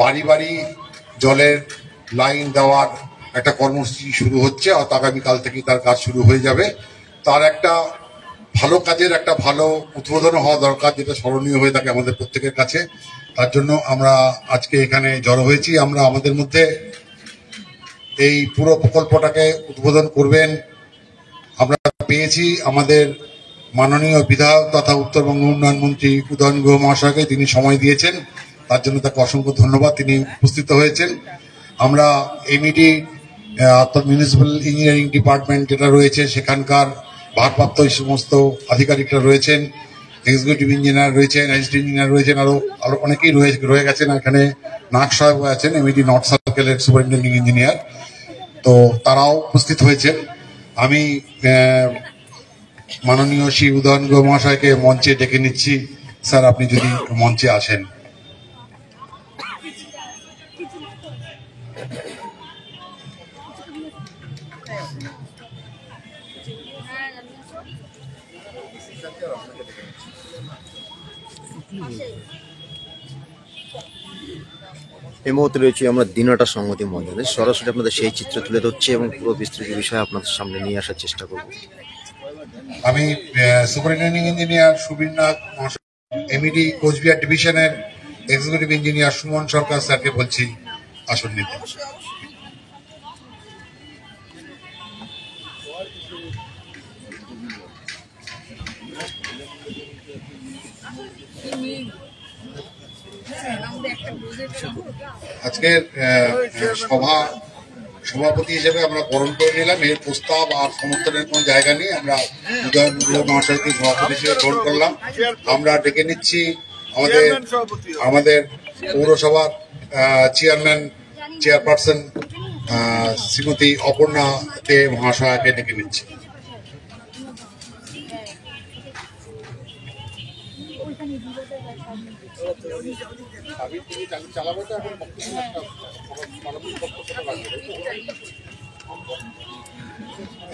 বাড়ি বাড়ি জলের লাইন দেওয়ার একটা কর্মসূচি শুরু হচ্ছে, আর আগামীকাল থেকে তার কাজ শুরু হয়ে যাবে। তার একটা ভালো কাজের একটা ভালো উদ্বোধন হওয়া দরকার, যেটা স্মরণীয় হয়ে থাকে আমাদের প্রত্যেকের কাছে। তার জন্য আমরা আজকে এখানে জড়ো হয়েছি। আমরা আমাদের মধ্যে এই পুরো প্রকল্পটাকে উদ্বোধন করবেন আমরা পেয়েছি আমাদের মাননীয় বিধায়ক তথা উত্তরবঙ্গ উন্নয়ন মন্ত্রী উদয়ন গুহ মহাশয়কে। তিনি সময় দিয়েছেন, তার জন্য তাকে অসংখ্য ধন্যবাদ, তিনি উপস্থিত হয়েছেন। আমরা এমইডি অর্থাৎ মিউনিসিপ্যাল ইঞ্জিনিয়ারিং ডিপার্টমেন্ট যেটা রয়েছে সেখানকার ভারপ্রাপ্ত এই সমস্ত আধিকারিকরা রয়েছেন, এক্সিকিউটিভ ইঞ্জিনিয়ার রয়েছেন, অ্যাসিস্ট্যান্ট ইঞ্জিনিয়ার রয়েছেন, আরো অনেকেই রয়ে গেছেন। এখানে নাগ সাহেব আছেন, এমইডি নর্থ সার্কেলের সুপারিনটেন্ডিং ইঞ্জিনিয়ার, তো তারাও উপস্থিত হয়েছেন। আমি মাননীয় শ্রী উদয়ন গুহ মহাশয়কে মঞ্চে ডেকে নিচ্ছি। স্যার, আপনি যদি মঞ্চে আসেন। এই মুহূর্তে রয়েছে আমরা দিনহাটা সংহতি ময়দানে, সরাসরি আপনাদের সেই চিত্র তুলে ধরছি এবং পুরো বিস্তৃত বিষয় আপনাদের সামনে নিয়ে আসার চেষ্টা করব। আমি সুপারিনটেন্ডিং ইঞ্জিনিয়ার সুবীর নাগ মহাশয়, এমইডি কোচবিহার ডিভিশনের এক্সিকিউটিভ ইঞ্জিনিয়ার সুমন সরকার স্যারকে বলছি আসন নিতে। আজকের সভাপতি হিসেবে আমরা গ্রহণ করে নিলাম। এর প্রস্তাব আর সমর্থনের কোনো জায়গা নেই, আমরা উদয়ন গুহ মহাশয়কে সভাপতি হিসেবে গ্রহণ করলাম। আমরা ডেকে নিচ্ছি আমাদের পৌরসভার চেয়ারপারসন শ্রীমতী অপর্ণা দে মহাশয়কে ডেকে নিচ্ছি।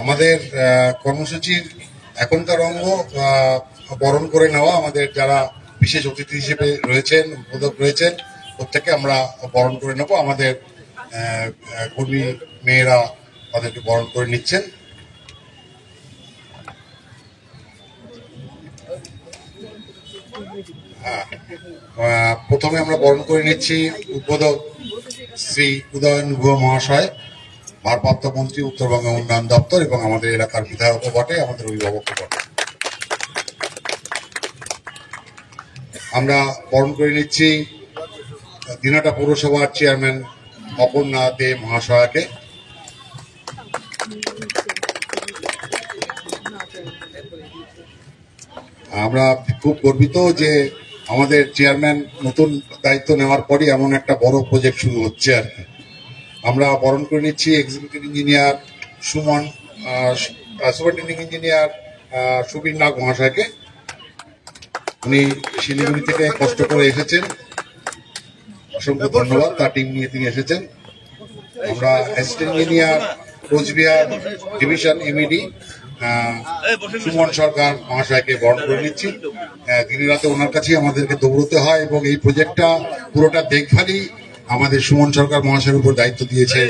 আমাদের কর্মসূচির এখনকার অঙ্গ বরণ করে নেওয়া। আমাদের যারা বিশেষ অতিথি হিসেবে রয়েছেন, উদ্বোধক রয়েছেন, প্রত্যেককে আমরা বরণ করে নেব। আমাদের কর্মী মেয়েরা তাদেরকে বরণ করে নিচ্ছেন। প্রথমে আমরা বরণ করে নিচ্ছি উদ্বোধক শ্রী উদয়ন গুহ মহাশয়, ভারপ্রাপ্ত মন্ত্রী উত্তরবঙ্গ উন্নয়ন দপ্তর এবং আমাদের এলাকার বিধায়কও বটে, আমাদের অভিভাবকও বটে। আমরা বরণ করে নিচ্ছি দিনহাটা পৌরসভার চেয়ারম্যান অপর্ণা দে মহাশয়াকে। আমরা খুব গর্বিত যে আমাদের চেয়ারম্যান নতুন দায়িত্ব নেওয়ার পরই এমন একটা বড় প্রজেক্ট শুরু হচ্ছে আর কি। আমরা বরণ করে নিচ্ছি executive engineer superintending engineer Subir Nag মহাশয়কে। উনি শিলিগুড়ি থেকে কষ্ট করে এসেছেন, অসংখ্য ধন্যবাদ, তার টিম নিয়ে তিনি এসেছেন। আমরা assistant engineer Cooch Behar division MED Suman Sarkar মহাশয়কে বরণ করে নিচ্ছি। দিনে রাতে ওনার কাছেই আমাদেরকে দৌড়তে হয় এবং এই প্রজেক্টটা পুরোটা দেখভালই আমাদের সুমন সরকার মহাশয়ের উপর দায়িত্ব দিয়েছে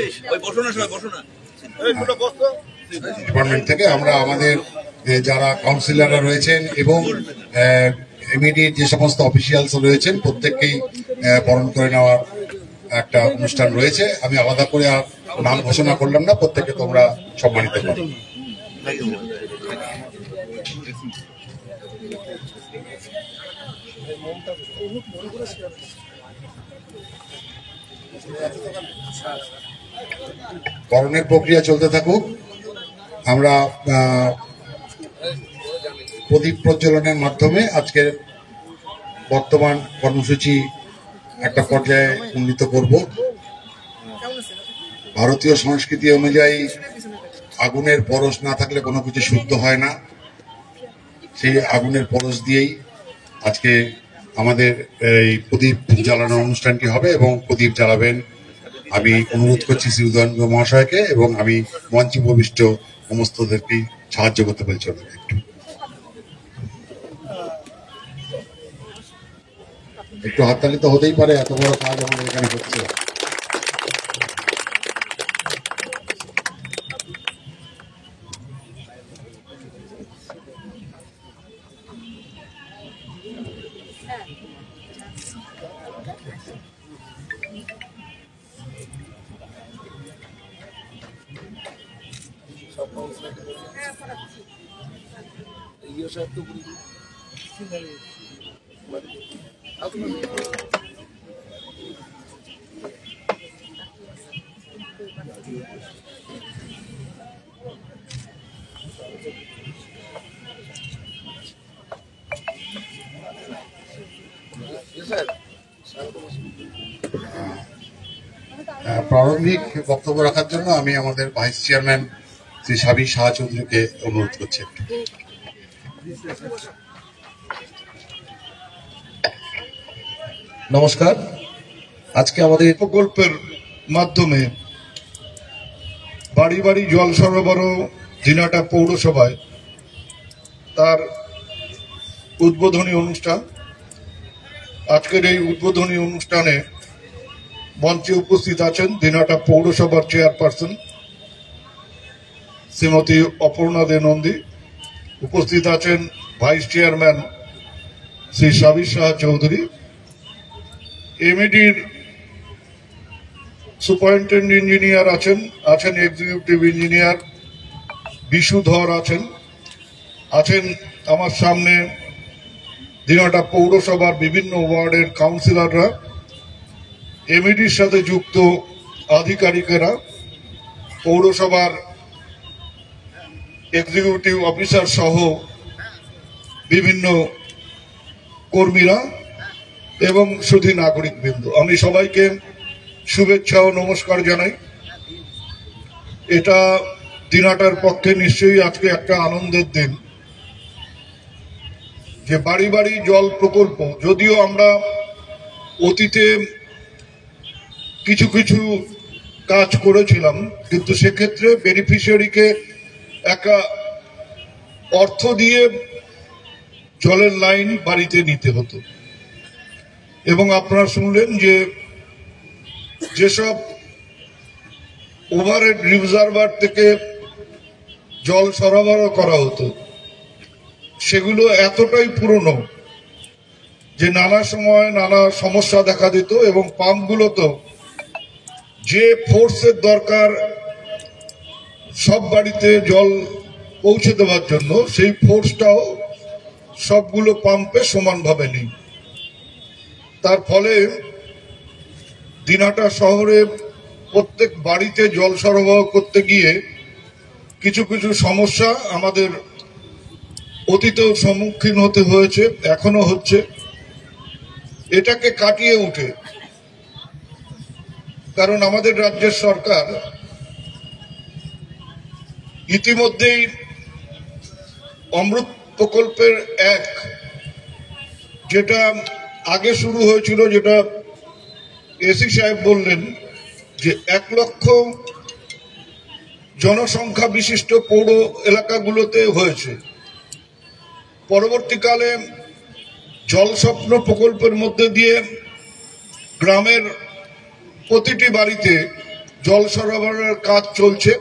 ডিপার্টমেন্ট থেকে। আমরা আমাদের যারা কাউন্সিলররা রয়েছেন এবং এমইডির যে সমস্ত অফিসিয়ালস রয়েছেন প্রত্যেককেই বরণ করে নেওয়ার একটা অনুষ্ঠান রয়েছে। আমি আলাদা করে আর নাম ঘোষণা করলাম না, প্রত্যেককে তোমরা সম্মানিত করো। বরণের প্রক্রিয়া চলতে থাকুক। আমরা প্রদীপ প্রজ্বলনের মাধ্যমে আজকের বর্তমান কর্মসূচি একটা পর্যায়ে উন্নীত করব। ভারতীয় সংস্কৃতি অনুযায়ী আগুনের পরশ না থাকলে কোনো কিছু শুদ্ধ হয় না। সেই আগুনের পরশ দিয়েই আজকে আমাদের এই প্রদীপ জ্বালানোর অনুষ্ঠানটি হবে এবং প্রদীপ জ্বালাবেন আমি অনুরোধ করছি শ্রী উদয়ন গুহ মহাশয়কে এবং আমি মঞ্চে উপবিষ্ট সমস্তদেরকেই সাহায্য করতে বলছি একটু। একটু হাততালি তো হতেই পারে, এত বড় কাজ আমাদের এখানে হচ্ছে। প্রারম্ভিক বক্তব্য রাখার জন্য আমি আমাদের ভাইস চেয়ারম্যান শ্রী সাবির শাহ চৌধুরীকে অনুরোধ করছি একটু। নমস্কার। আজকে আমাদের প্রকল্পের মাধ্যমে বাড়ি বাড়ি জল সরবরাহ দিনাটা পৌরসভায় তার উদ্বোধনী অনুষ্ঠান। আজকের এই উদ্বোধনী অনুষ্ঠানে মঞ্চে উপস্থিত আছেন দিনাটা পৌরসভার চেয়ারপারসন শ্রীমতী অপর্ণা দে নন্দী, উপস্থিত আছেন ভাইস চেয়ারম্যান শ্রী সাবির শাহ চৌধুরী, এমইডির সুপারিনটেন্ডেন্ট ইঞ্জিনিয়ার আছেন এক্সিকিউটিভ ইঞ্জিনিয়ার বিশু ধর আছেন আমার সামনে দিনাটা পৌরসভার বিভিন্ন ওয়ার্ডের কাউন্সিলররা, এমইডির সাথে যুক্ত আধিকারিকেরা, পৌরসভার এক্সিকিউটিভ অফিসার সহ বিভিন্ন কর্মীরা এবং শুধু নাগরিকবৃন্দ। আমি সবাইকে শুভেচ্ছা ও নমস্কার জানাই। এটা দিনাটার পক্ষে নিশ্চয়ই আজকে একটা আনন্দের দিন যে বাড়ি বাড়ি জল প্রকল্প, যদিও আমরা অতীতে কিছু কিছু কাজ করেছিলাম, কিন্তু সেক্ষেত্রে বেনিফিশিয়ারিকে একটা অর্থ দিয়ে জলের লাইন বাড়িতে নিতে হতো। এবং আপনারা শুনলেন যে যেসব ওভারহেড রিজার্ভার থেকে জল সরবরাহ করা হতো সেগুলো এতটাই পুরনো যে নানা সময় নানা সমস্যা দেখা দিত, এবং পাম্পগুলো তো যে ফোর্সের দরকার সব বাড়িতে জল পৌঁছে দেওয়ার জন্য, সেই ফোর্সটাও সবগুলো পাম্পে সমানভাবে নেই। তার ফলে দিনাটা শহরে প্রত্যেক বাড়িতে জল সরবরাহ করতে গিয়ে কিছু কিছু সমস্যা আমাদের অতীতেও সম্মুখীন হতে হয়েছে, এখনো হচ্ছে। এটাকে কাটিয়ে উঠে, কারণ আমাদের রাজ্যের সরকার ইতিমধ্যেই অমৃত প্রকল্পের যেটা আগে শুরু হয়েছিল, যেটা এসি সাহেব বললেন যে 1 লক্ষ জনসংখ্যা বিশিষ্ট পৌর এলাকাগুলোতে হয়েছে। পরবর্তীকালে জল স্বপ্ন প্রকল্পের মধ্যে দিয়ে গ্রামের প্রতিটি বাড়িতে জল সরবরাহের কাজ চলছে।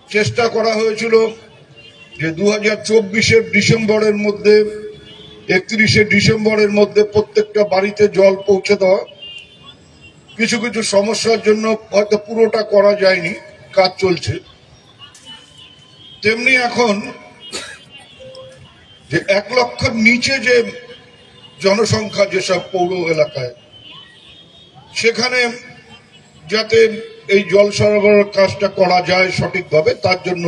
চেষ্টা করা হয়েছিল যে 2024-এর ডিসেম্বরের মধ্যে, 31শে ডিসেম্বরের মধ্যে প্রত্যেকটা বাড়িতে জল পৌঁছে দেওয়া। কিছু কিছু সমস্যার জন্য হয়তো পুরোটা করা যায়নি, কাজ চলছে। তেমনি এখন যে 1 লক্ষের নিচে যে জনসংখ্যা যেসব পৌর এলাকায়, সেখানে যাতে এই জল সরবরাহের কাজটা করা যায় সঠিকভাবে, তার জন্য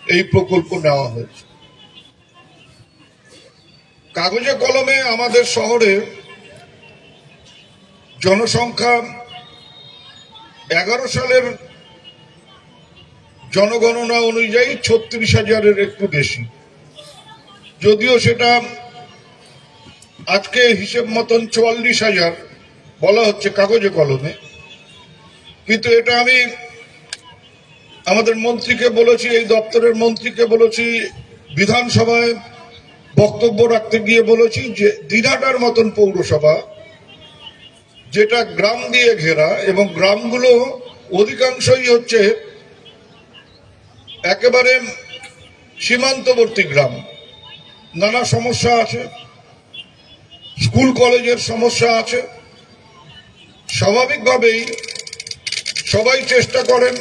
এই প্রকল্প নেওয়া হয়েছে। কাগজে কলমে আমাদের শহরে জনসংখ্যা 11 সালের জনগণনা অনুযায়ী 36,000-এর একটু বেশি, যদিও সেটা আজকে হিসেব মতন 44,000 বলা হচ্ছে কাগজে কলমে। কিন্তু এটা আমি আমাদের মন্ত্রীকে বলেছি, এই দপ্তরের মন্ত্রীকে বলেছি, বিধানসভায় বক্তব্য রাখতে গিয়ে বলেছি যে দিনহাটার মতন পৌরসভা, যেটা গ্রাম দিয়ে ঘেরা এবং গ্রামগুলো অধিকাংশই হচ্ছে একেবারে সীমান্তবর্তী গ্রাম, নানা সমস্যা আছে, স্কুল কলেজের সমস্যা আছে। স্বাভাবিকভাবেই সবাই চেষ্টা করেন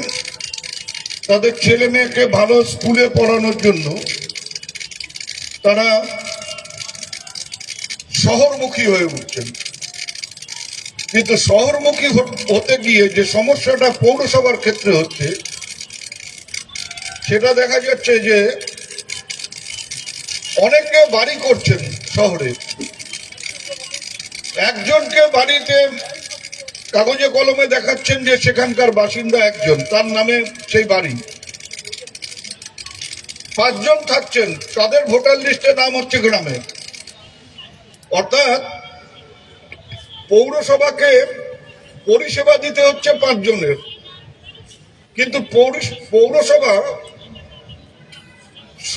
তাদের ছেলে মেয়েকে ভালো স্কুলে পড়ানোর জন্য, তারা শহরমুখী হয়ে উঠছেন। কিন্তু শহরমুখী হতে গিয়ে যে সমস্যাটা পৌরসভার ক্ষেত্রে হচ্ছে, সেটা দেখা যাচ্ছে যে অনেকে বাড়ি করছেন শহরে, একজনকে বাড়িতে কাগজে কলমে দেখাচ্ছেন যে সেখানকার বাসিন্দা একজন, তার নামে সেই বাড়ি। 5 জন থাকছেন, তাদের ভোটার লিস্টে নাম হচ্ছে গ্রামে। অর্থাৎ পৌরসভাকে পরিষেবা দিতে হচ্ছে 5 জনের, কিন্তু পৌরসভা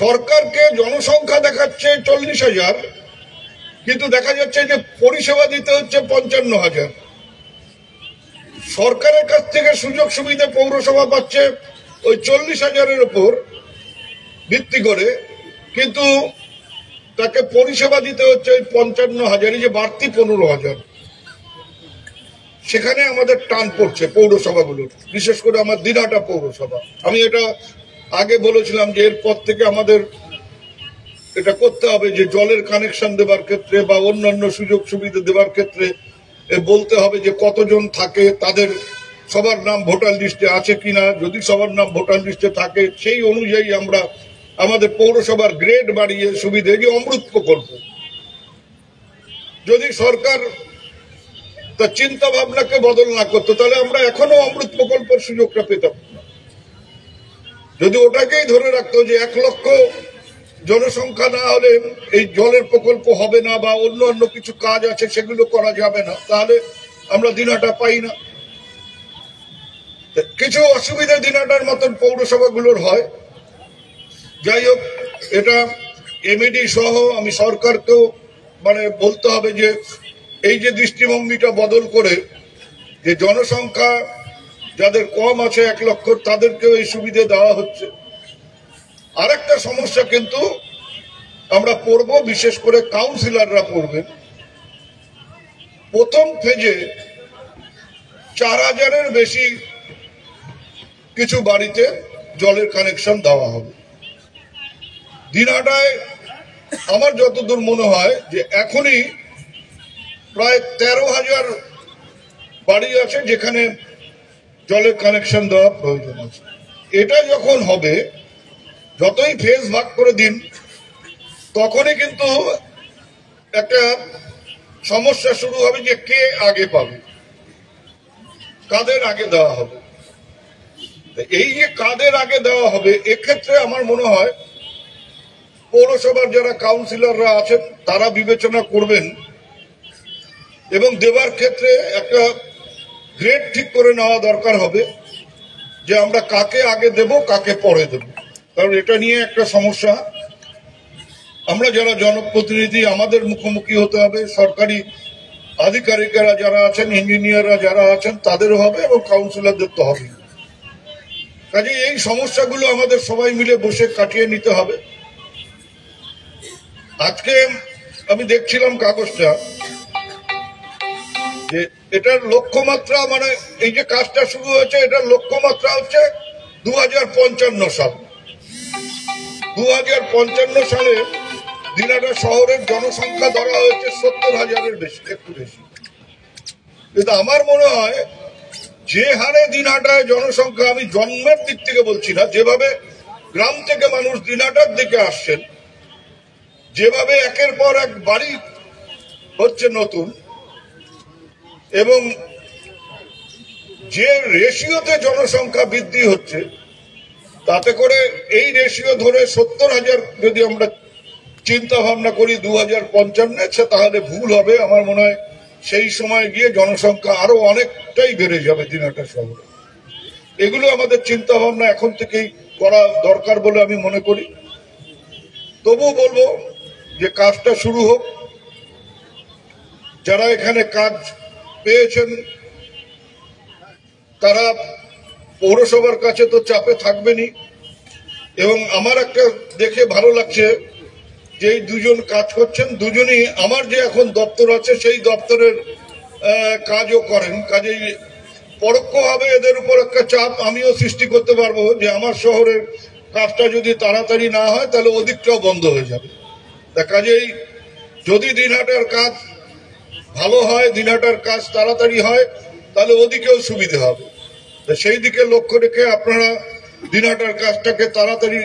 সরকারকে জনসংখ্যা দেখাচ্ছে 40,000, কিন্তু দেখা যাচ্ছে যে পরিষেবা দিতে হচ্ছে 55,000। সরকারের কাছ থেকে সুযোগ সুবিধা পৌরসভা পাচ্ছে ওই 40,000-এর উপর ভিত্তি করে, কিন্তু তাকে পরিষেবা দিতে হচ্ছে ওই 55,000, যে বাড়তি 15,000। সেখানে আমাদের টান পড়ছে পৌরসভাগুলোর, বিশেষ করে আমার দিনহাটা পৌরসভা। আমি এটা আগে বলেছিলাম যে এরপর থেকে আমাদের এটা করতে হবে যে জলের কানেকশন দেবার ক্ষেত্রে বা অন্যান্য সুযোগ সুবিধা দেবার ক্ষেত্রে বলতে হবে যে কতজন থাকে, তাদের সবার নাম ভোটার লিস্টে আছে কিনা। যদি সবার নাম ভোটার লিস্টে থাকে, সেই অনুযায়ী আমরা আমাদের পৌরসভার গ্রেড বাড়িয়ে সুবিধে, যে অমৃত প্রকল্প, যদি সরকার তার চিন্তা ভাবনাকে বদল না করতো, তাহলে আমরা এখনো অমৃত প্রকল্পের সুযোগটা পেতাম। যদি ওটাকেই ধরে রাখতো যে 1 লক্ষ জনসংখ্যা না হলে এই জলের প্রকল্প হবে না বা অন্য অন্য কিছু কাজ আছে সেগুলো করা যাবে না, তাহলে আমরা দিনহাটা পাই না। কিছু অসুবিধা দিনহাটার মতন পৌরসভাগুলোর হয়। যাই হোক, এটা এমএডি সহ আমি সরকারকেও বলতে হবে যে এই যে দৃষ্টিভঙ্গিটা বদল করে, যে জনসংখ্যা যাদের কম আছে 1 লক্ষ, তাদেরকেও এই সুবিধা দেওয়া হচ্ছে। আরেকটা সমস্যা কিন্তু আমরা পড়ব, বিশেষ করে কাউন্সিলররা পড়বেন। প্রথম ফেজে 4,000-এর বেশি কিছু বাড়িতে জলের কানেকশন দেওয়া হবে। দিনহাটায় আমার যতদূর মনে হয় যে এখনই প্রায় 13,000 বাড়ি আছে যেখানে জলের কানেকশন দেওয়া প্রয়োজন আছে। এটা যখন হবে, যতই ফেজ ভাগ করে দিন, তখনই কিন্তু একটা সমস্যা শুরু হবে যে কে আগে পাবে, কাদের আগে দেওয়া হবে। এই যে কাদের আগে দেওয়া হবে, এক্ষেত্রে আমার মনে হয় পৌরসভার যারা কাউন্সিলররা আছেন তারা বিবেচনা করবেন এবং দেবার ক্ষেত্রে একটা গ্রেড ঠিক করে নেওয়া দরকার হবে যে আমরা কাকে আগে দেব, কাকে পরে দেব। কারণ এটা নিয়ে একটা সমস্যা আমরা যারা জনপ্রতিনিধি, আমাদের মুখোমুখি হতে হবে, সরকারি আধিকারিকেরা যারা আছেন, ইঞ্জিনিয়াররা যারা আছেন, তাদেরও হবে এবং কাউন্সিলরদের তো হবে। কাজে এই সমস্যাগুলো আমাদের সবাই মিলে বসে কাটিয়ে নিতে হবে। আজকে আমি দেখছিলাম কাগজটা, যে এটার লক্ষ্যমাত্রা, এই যে কাজটা শুরু হয়েছে, এটার লক্ষ্যমাত্রা হচ্ছে 2055 সাল। 2055 সালে দিনহাটা শহরের জনসংখ্যা ধরা হয়েছে 70,000-এর বেশি, একটু বেশি। কিন্তু আমার মনে হয় যে হারে দিনহাটায় জনসংখ্যা, আমি জন্মের দিক থেকে বলছি না, যেভাবে গ্রাম থেকে মানুষ দিনহাটার দিকে আসছেন, যেভাবে একের পর এক বাড়ি হচ্ছে নতুন, এবং যে রেশিওতে জনসংখ্যা বৃদ্ধি হচ্ছে, তাতে করে এই রেশিও ধরে 70,000 যদি আমরা চিন্তা ভাবনা করি 2055, তাহলে ভুল হবে। আমার মনে হয় সেই সময় গিয়ে জনসংখ্যা আরো অনেকটাই বেড়ে যাবে দিনহাটা শহরে। এগুলো আমাদের চিন্তা ভাবনা এখন থেকেই করা দরকার বলে আমি মনে করি। তবু বলবো যে কাজটা শুরু হোক। যারা এখানে কাজ পেয়েছেন তারা পৌরসভার কাছে তো চাপে থাকবেনই, এবং আমার একটা দেখে ভালো লাগছে যে এই দুজন কাজ করছেন, দুজনই আমার যে এখন দপ্তর আছে সেই দপ্তরের কাজও করেন। কাজেই পরোক্ষভাবে এদের উপর একটা চাপ আমিও সৃষ্টি করতে পারবো যে আমার শহরের কাজটা যদি তাড়াতাড়ি না হয় তাহলে ওদিকটাও বন্ধ হয়ে যাবে। তা কাজেই যদি দিনহাটার কাজ ভালো হয়, দিনহাটার কাজ তাড়াতাড়ি হয়, তাহলে ওদিকেও সুবিধা হবে। সেই দিকে লক্ষ্য রেখে আপনারা দিনহাটার কাজটাকে তাড়াতাড়ি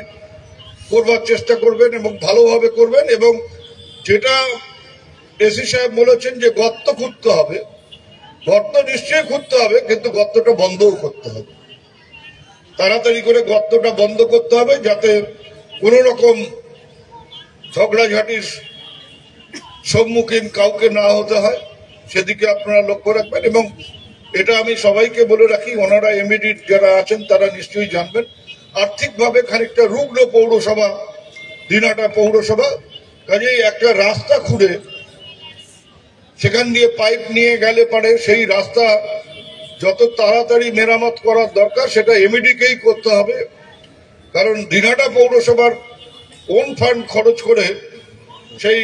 করবার চেষ্টা করবেন এবং ভালোভাবে করবেন। এবং যেটা এসি সাহেব বলেছেন যে গর্ত খুঁড়তে হবে, গর্ত নিশ্চয়ই খুঁড়তে হবে, কিন্তু গর্তটা বন্ধও করতে হবে। তাড়াতাড়ি করে গর্তটা বন্ধ করতে হবে যাতে কোনো রকম ঝগড়াঝাটির সম্মুখীন কাউকে না হতে হয়, সেদিকে আপনারা লক্ষ্য রাখবেন। এবং এটা আমি সবাইকে বলে রাখি, ওনারা এমইডি যারা আছেন তারা নিশ্চয়ই জানবেন, আর্থিকভাবে খানিকটা রুগ্ন পৌরসভা দিনহাটা পৌরসভা। কাজেই একটা রাস্তা খুঁড়ে সেখান দিয়ে পাইপ নিয়ে গেলে পারে সেই রাস্তা যত তাড়াতাড়ি মেরামত করার দরকার সেটা এমইডিকেই করতে হবে। কারণ দিনহাটা পৌরসভার ওন ফান্ড খরচ করে সেই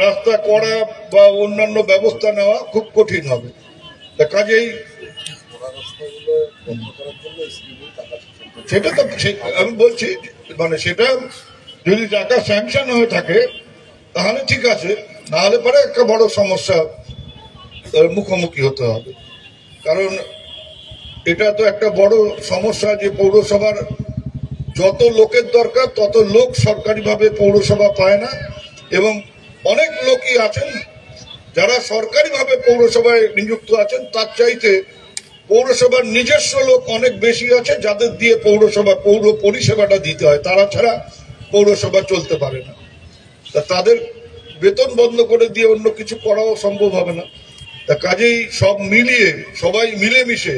রাস্তা করা বা অন্যান্য ব্যবস্থা নেওয়া খুব কঠিন হবে। কাজেই সেটা তো আমি বলছি, মানে সেটা যদি টাকা স্যাংশন হয়ে থাকে তাহলে ঠিক আছে, না হলে পরে একটা বড় সমস্যা মুখোমুখি হতে হবে। কারণ এটা তো একটা বড় সমস্যা যে পৌরসভার যত লোকের দরকার তত লোক সরকারিভাবে পৌরসভা পায় না, এবং অনেক লোকই আছেন যারা সরকারিভাবে পৌরসভায় নিযুক্ত আছেন তার চাইতে পৌরসভার নিজস্ব লোক অনেক বেশি আছে যাদের দিয়ে পৌর পরিষেবাটা দিতে হয়, তারা ছাড়া পৌরসভা চলতে পারে না। তা তাদের বেতন বন্ধ করে দিয়ে অন্য কিছু করাও সম্ভব হবে না। তা কাজেই সব মিলিয়ে সবাই মিলেমিশে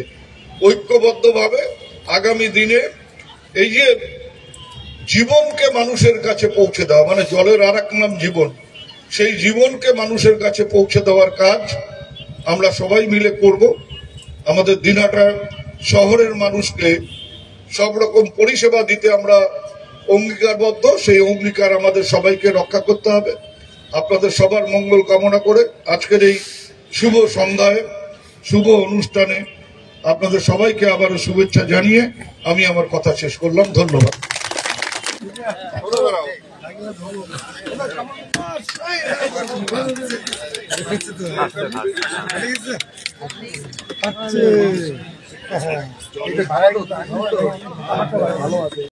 ঐক্যবদ্ধভাবে আগামী দিনে এই যে জীবনকে মানুষের কাছে পৌঁছে দেওয়া, মানে জলের আর এক নাম জীবন, সেই জীবনকে মানুষের কাছে পৌঁছে দেওয়ার কাজ আমরা সবাই মিলে করব। আমাদের দিনহাটা শহরের মানুষকে সব রকম পরিষেবা দিতে আমরা অঙ্গীকারবদ্ধ, সেই অঙ্গীকার আমাদের সবাইকে রক্ষা করতে হবে। আপনাদের সবার মঙ্গল কামনা করে আজকের এই শুভ সন্ধ্যায় শুভ অনুষ্ঠানে আপনাদের সবাইকে আবারও শুভেচ্ছা জানিয়ে আমি আমার কথা শেষ করলাম। ধন্যবাদ। ভালো আছে।